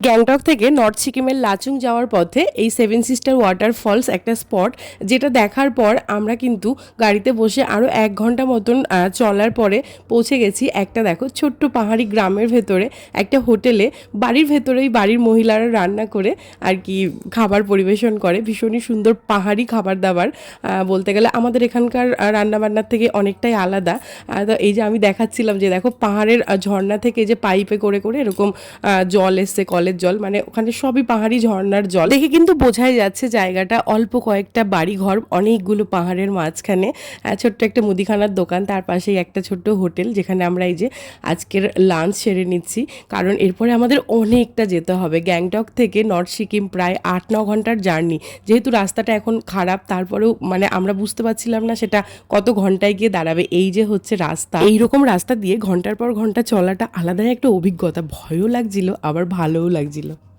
গ্যাংটক থেকে নর্থ সিকিমের লাচুং যাওয়ার পথে এই সেভেন সিস্টার ওয়াটারফলস একটা স্পট, যেটা দেখার পর আমরা কিন্তু গাড়িতে বসে আরও 1 ঘন্টা মতন চলার পরে পৌঁছে গেছি একটা দেখো ছোট্ট পাহাড়ি গ্রামের ভেতরে একটা হোটেলে। বাড়ির ভেতরেই বাড়ির মহিলারা রান্না করে আর কি খাবার পরিবেশন করে, ভীষণই সুন্দর পাহাড়ি খাবার দাবার। বলতে গেলে আমাদের এখানকার রান্নাবান্নার থেকে অনেকটাই আলাদা। তো এই যে আমি দেখাচ্ছিলাম যে দেখো পাহাড়ের ঝর্ণা থেকে যে পাইপে করে করে এরকম জল এসছে, কলের জল, মানে ওখানে সবই পাহাড়ি ঝর্ণার জল দেখে কিন্তু বোঝাই যাচ্ছে জায়গাটা অল্প কয়েকটা বাড়ি ঘর অনেকগুলো পাহাড়ের মাঝখানে, ছোট্ট একটা মুদিখানার দোকান, তার পাশেই একটা ছোট্ট হোটেল যেখানে আমরা এই যে আজকের লাঞ্চ সেরে নিচ্ছি। কারণ এরপরে আমাদের অনেকটা যেতে হবে গ্যাংটক থেকে নর্থ সিকিম, প্রায় 8-9 ঘন্টার জার্নি। যেহেতু রাস্তাটা এখন খারাপ, তারপরেও মানে আমরা বুঝতে পারছিলাম না সেটা কত ঘন্টায় গিয়ে দাঁড়াবে। এই যে হচ্ছে রাস্তা, এইরকম রাস্তা দিয়ে ঘন্টার পর ঘন্টা চলাটা আলাদাই একটা অভিজ্ঞতা, ভয়ও লাগছিল আবার ভালোও লাগছিল।